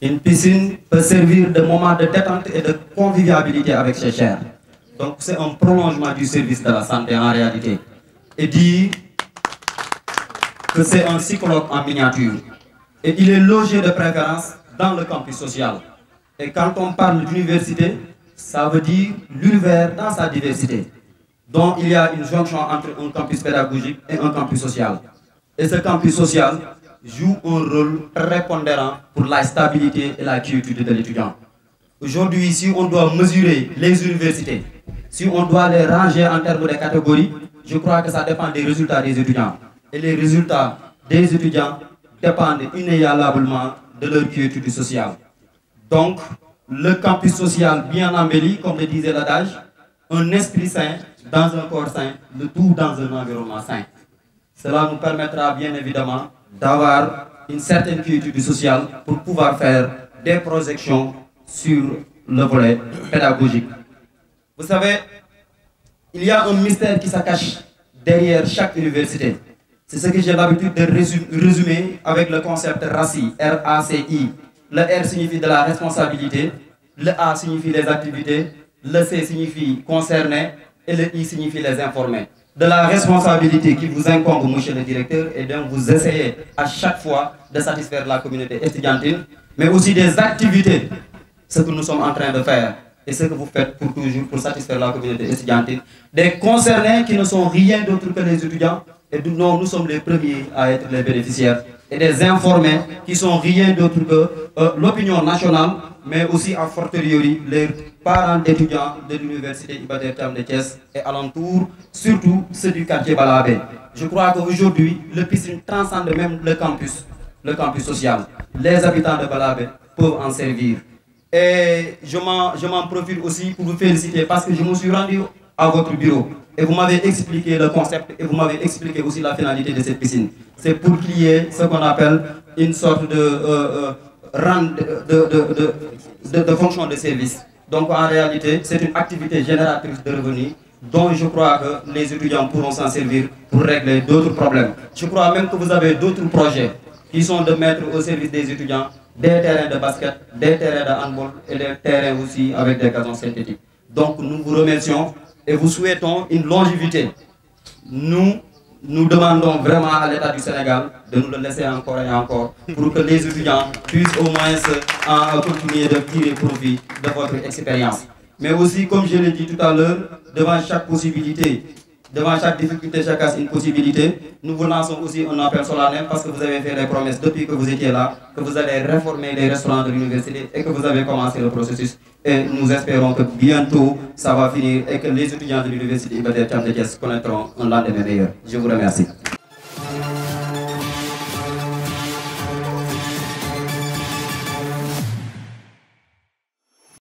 Une piscine peut servir de moment de détente et de convivialité avec ses chers. Donc c'est un prolongement du service de la santé en réalité. Et dire que c'est un psychologue en miniature. Et il est logé de préférence dans le campus social. Et quand on parle d'université, ça veut dire l'univers dans sa diversité. Donc il y a une jonction entre un campus pédagogique et un campus social. Et ce campus social joue un rôle prépondérant pour la stabilité et la quiétude de l'étudiant. Aujourd'hui, si on doit mesurer les universités, si on doit les ranger en termes de catégories, je crois que ça dépend des résultats des étudiants. Et les résultats des étudiants dépendent inégalablement de leur quiétude sociale. Donc, le campus social bien embelli, comme le disait l'adage, un esprit sain dans un corps sain, le tout dans un environnement sain. Cela nous permettra bien évidemment d'avoir une certaine quiétude sociale pour pouvoir faire des projections sur le volet pédagogique. Vous savez, il y a un mystère qui se cache derrière chaque université. C'est ce que j'ai l'habitude de résumer avec le concept RACI, R-A-C-I. Le R signifie de la responsabilité, le A signifie les activités, le C signifie concerner et le I signifie les informer. De la responsabilité qui vous incombe, monsieur le directeur, et donc vous essayez à chaque fois de satisfaire la communauté estudiantine, mais aussi des activités, ce que nous sommes en train de faire et ce que vous faites pour toujours pour satisfaire la communauté estudiantine. Des concernés qui ne sont rien d'autre que les étudiants, et dont nous sommes les premiers à être les bénéficiaires, et des informés qui sont rien d'autre que l'opinion nationale, mais aussi a fortiori les parents d'étudiants de l'université Iba Der Thiam de Thiès et alentour, surtout ceux du quartier Balabé. Je crois qu'aujourd'hui, le piscine transcende même le campus social. Les habitants de Balabé peuvent en servir. Et je m'en profite aussi pour vous féliciter parce que je me suis rendu à votre bureau et vous m'avez expliqué le concept et vous m'avez expliqué aussi la finalité de cette piscine. C'est pour qu'il y ait ce qu'on appelle une sorte de fonction de service. Donc en réalité, c'est une activité génératrice de revenus dont je crois que les étudiants pourront s'en servir pour régler d'autres problèmes. Je crois même que vous avez d'autres projets qui sont de mettre au service des étudiants des terrains de basket, des terrains de handball et des terrains aussi avec des gazons synthétiques. Donc nous vous remercions et vous souhaitons une longévité. Nous demandons vraiment à l'État du Sénégal de nous le laisser encore et encore pour que les étudiants puissent au moins continuer de tirer profit de votre expérience. Mais aussi, comme je l'ai dit tout à l'heure, devant chaque possibilité, devant chaque difficulté, chaque cas, une possibilité, nous vous lançons aussi un appel solennel parce que vous avez fait les promesses depuis que vous étiez là, que vous allez réformer les restaurants de l'université et que vous avez commencé le processus. Et nous espérons que bientôt ça va finir et que les étudiants de l'université Iba Der Thiam de Thiès connaîtront un lendemain meilleur. Je vous remercie.